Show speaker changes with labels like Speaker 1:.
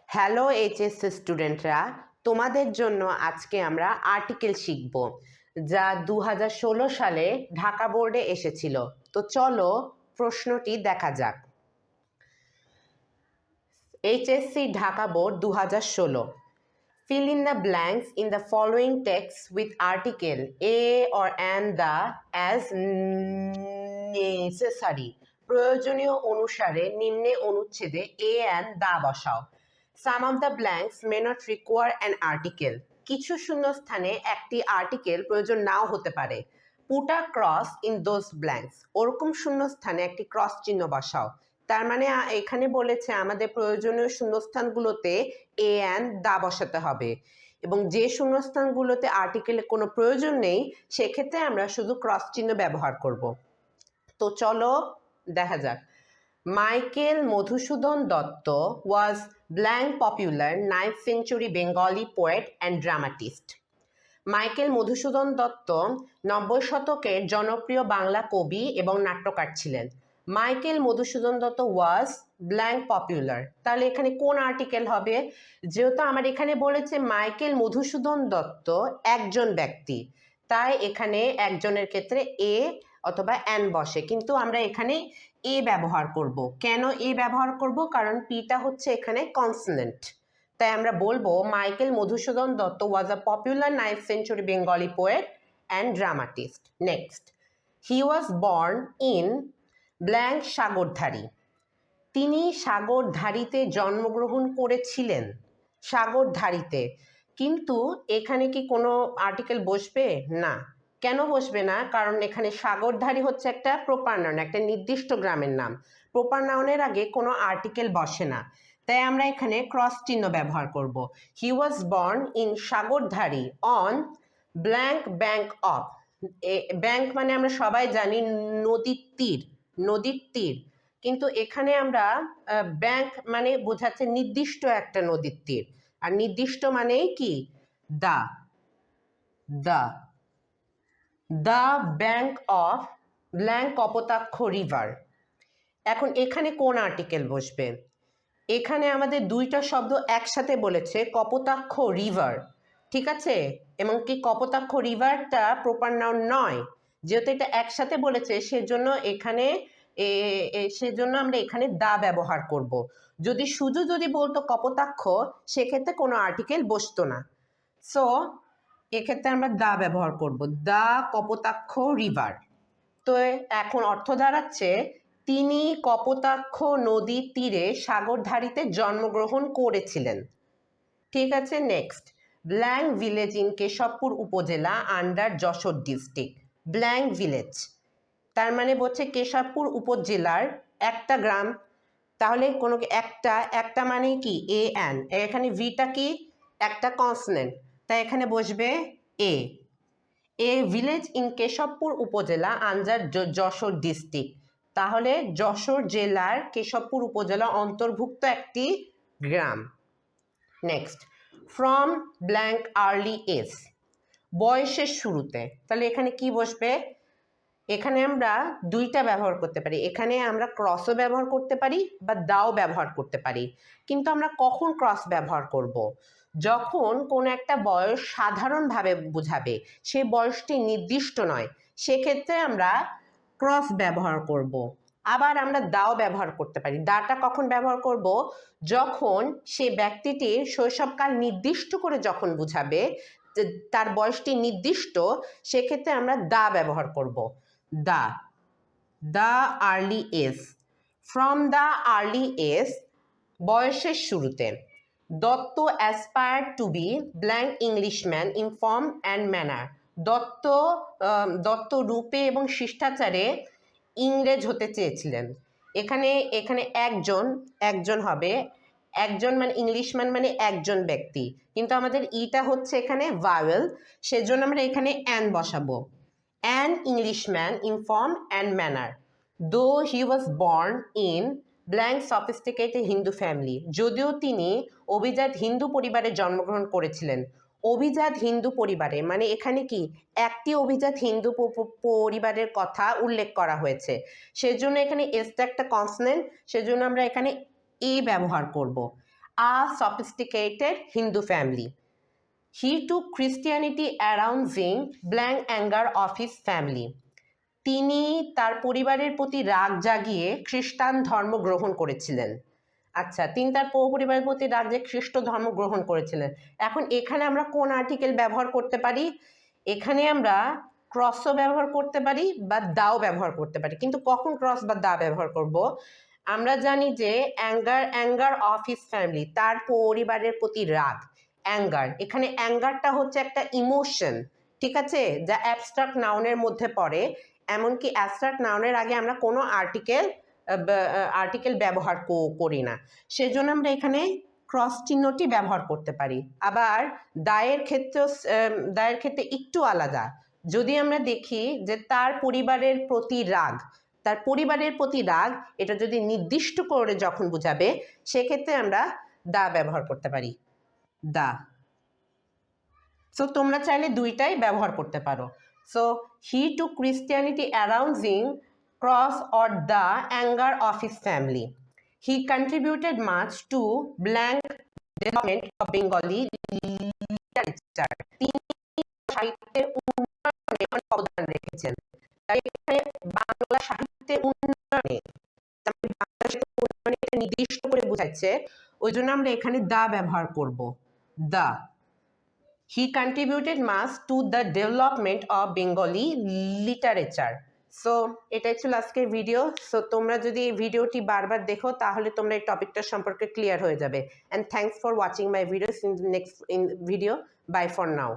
Speaker 1: Hello HSC স্টুডেন্টরা, তোমাদের জন্য আজকে আমরা আর্টিকেল শিখব যা 2016 সালে ঢাকা বোর্ডে এসেছিল। তো চলো প্রশ্নটি দেখা যাক। HSC Dhaka board 2016, fill in the blanks in the following text with article a or and the as necessary. প্রয়োজনীয় অনুসারে নিম্নে অনুচ্ছেদে a and the বসাও। Some of the blanks may not require an article. কিছু শূন্যস্থানে একটি আর্টিকেল প্রয়োজন নাও হতে পারে। Put a cross in those blanks. ওরকম শূন্যস্থানে একটি ক্রস চিহ্ন বসাও। তার মানে এখানে বলেছে আমাদের প্রয়োজনীয় শূন্যস্থানগুলোতে এ অ্যান্ড দা বসাতে হবে, এবং যে শূন্যস্থানগুলোতে আর্টিকেলের কোনো প্রয়োজন নেই সেক্ষেত্রে আমরা শুধু ক্রস চিহ্ন ব্যবহার করব। তো চলো দেখা যাক। Michael Madhusudan Dutt was blank popular 9th century Bengali poet and dramatist. Michael Madhusudan Dutta 90 শতকের জনপ্রিয় বাংলা কবি এবং নাট্যকার ছিলেন। মাইকেল মধুসূদন দত্ত ওয়াজ ব্ল্যাঙ্ক পপুলার, তাহলে এখানে কোন আর্টিকেল হবে? যেহেতু আমার এখানে বলেছে মাইকেল মধুসূদন দত্ত একজন ব্যক্তি, তাই এখানে একজনের ক্ষেত্রে এ অথবা অ্যান বসে, কিন্তু আমরা এখানে এ ব্যবহার করব। কেন এ ব্যবহার করব? কারণ পিটা হচ্ছে এখানে কনসোনেন্ট, তাই আমরা বলবো Michael Madhusudan Dutt was a popular 9th century Bengali poet and dramatist. Next, he was born in blank Sagardari. তিনি সাগরধারীতে জন্মগ্রহণ করেছিলেন। সাগরধারীতে, কিন্তু এখানে কি কোনো আর্টিকেল বসবে? না। কেন বসবে না? কারণ এখানে সাগরধারী হচ্ছে একটা প্রপার নাউন, একটা নির্দিষ্ট গ্রামের নাম। প্রপার নাউনের আগে কোনো আর্টিকেল বসে না, তাই আমরা এখানে ক্রস চিহ্ন ব্যবহার করব। He was born in Sagardari on blank bank of. Bank মানে আমরা সবাই জানি নদীর তীর, নদীর তীর, কিন্তু এখানে আমরা ব্যাঙ্ক মানে বোঝাচ্ছে নির্দিষ্ট একটা নদীর তীর, আর নির্দিষ্ট মানেই কি? The the the bank of blank Kapotaksha river. এখন এখানে কোন আর্টিকেল বসবে? এখানে আমাদের দুইটা শব্দ একসাথে বলেছে, কপোতাক্ষ রিভার, ঠিক আছে, এবং কি কপোতাক্ষ রিভারটা প্রপার নাউন নয়, যেহেতু এটা একসাথে বলেছে সেজন্য এখানে সেজন্য আমরা এখানে দা ব্যবহার করব। যদি শুধু বলতো কপোতাক্ষ সেক্ষেত্রে কোনো আর্টিকেল বসতো না। সো এক্ষেত্রে আমরা দা ব্যবহার করব, দা কপোতাক্ষ রিভার। তো এখন অর্থ দাঁড়াচ্ছে তিনি কপোতাক্ষ নদীর তীরে সাগরধারীতে জন্মগ্রহণ করেছিলেন। ঠিক আছে, next, blank village in Keshabpur upazila under Jessore district. Blank village তার মানে বলছে কেশবপুর উপজেলার একটা গ্রাম, তাহলে কোনো একটা মানে কি? এ অ্যান, এখানে ভিটা কি? একটা কনসোনেন্ট, তাই এখানে বসবে এ। A village in Keshabpur upazila under Jessore district, তাহলে যশোর জেলার কেশবপুর উপজেলা অন্তর্ভুক্ত একটি গ্রাম। Next, from blank early age, বয়সের শুরুতে, তাহলে এখানে কি বসবে? এখানে আমরা দুইটা ব্যবহার করতে পারি, এখানে আমরা ক্রসও ব্যবহার করতে পারি বা দাও ব্যবহার করতে পারি, কিন্তু আমরা কখন ক্রস ব্যবহার করব? যখন কোনো একটা বয়স সাধারণভাবে বোঝাবে, সেই বয়সটি নির্দিষ্ট নয়, সেক্ষেত্রে আমরা ক্রস ব্যবহার করব। আবার আমরা দাও ব্যবহার করতে পারি। দাটা কখন ব্যবহার করব? যখন সে ব্যক্তিটির শৈশবকাল নির্দিষ্ট করে যখন বোঝাবে, তার বয়সটি নির্দিষ্ট, সেক্ষেত্রে আমরা দা ব্যবহার করব। The early age, from the early age, বয়সের শুরুতে। Dutt aspired to be blank Englishman in form and manner. Dutt রূপে এবং শিষ্টাচারে ইংরেজ হতে চেয়েছিলেন। এখানে একজন হবে, একজন মানে ইংলিশম্যান মানে একজন ব্যক্তি, কিন্তু আমাদের ইটা হচ্ছে এখানে ভাওয়েল, সেজন্য আমরা এখানে অ্যান বসাবো। An Englishman in form and manner, though he was born in blank sophisticated Hindu family. যদিও তিনি অভিজাত হিন্দু পরিবারে জন্মগ্রহণ করেছিলেন। অভিজাত হিন্দু পরিবারে মানে এখানে কি একটি অভিজাত হিন্দু পরিবারের কথা উল্লেখ করা হয়েছে, সেজন্য এখানে এসটা একটা কনসোনেন্ট, সেজন্য আমরা এখানে এ ব্যবহার করব। a sophisticated Hindu family. He took Christianity arousing blank anger of his family. তিনি তার পরিবারের প্রতি রাগ জাগিয়ে খ্রিস্টান ধর্ম গ্রহণ করেছিলেন। আচ্ছা, তিনি তার পরিবারের প্রতি রাগ যে খ্রিস্ট ধর্ম গ্রহণ করেছিলেন। এখন এখানে আমরা কোন আর্টিকেল ব্যবহার করতে পারি? এখানে আমরা ক্রসও ব্যবহার করতে পারি বা দাও ব্যবহার করতে পারি, কিন্তু কখন ক্রস বা দা ব্যবহার করব? আমরা জানি যে অ্যাঙ্গার অফ হিজ ফ্যামিলি, তার পরিবারের প্রতি রাগ, অ্যাঙ্গার। এখানে অ্যাঙ্গারটা হচ্ছে একটা ইমোশন, ঠিক আছে, যা অ্যাবস্ট্রাক্ট নাউনের মধ্যে পড়ে। এমনকি অ্যাবস্ট্রাক্ট নাউনের আগে আমরা কোনো আর্টিকেল ব্যবহার করি না, সেজন্য আমরা এখানে ক্রস চিহ্নটি ব্যবহার করতে পারি। আবার দায়ের ক্ষেত্রে একটু আলাদা। যদি আমরা দেখি যে তার পরিবারের প্রতি রাগ, এটা যদি নির্দিষ্ট করে যখন বোঝাবে, সেক্ষেত্রে আমরা দা ব্যবহার করতে পারি, দা। সো তোমরা চাইলে দুইটাই ব্যবহার করতে পারো। So he to Christianity arousing cross or the anger of his family. He contributed much to blank development of Bengali literature. তিনি সাহিত্যের উন্নয়নে অনেক অবদান রেখেছেন। তাই এখানে বাংলা সাহিত্যের উন্নয়নে, নির্দিষ্ট করে বোঝাচ্ছে, ওই জন্য আমরা এখানে দা ব্যবহার করব, দা। He contributed much to the development of Bengali literature. So এটাই ছিল আজকের ভিডিও। সো তোমরা যদি এই ভিডিওটি বারবার দেখো তাহলে তোমরা এই টপিকটা সম্পর্কে ক্লিয়ার হয়ে যাবে। And thanks for watching my videos in the next video. Bye for now.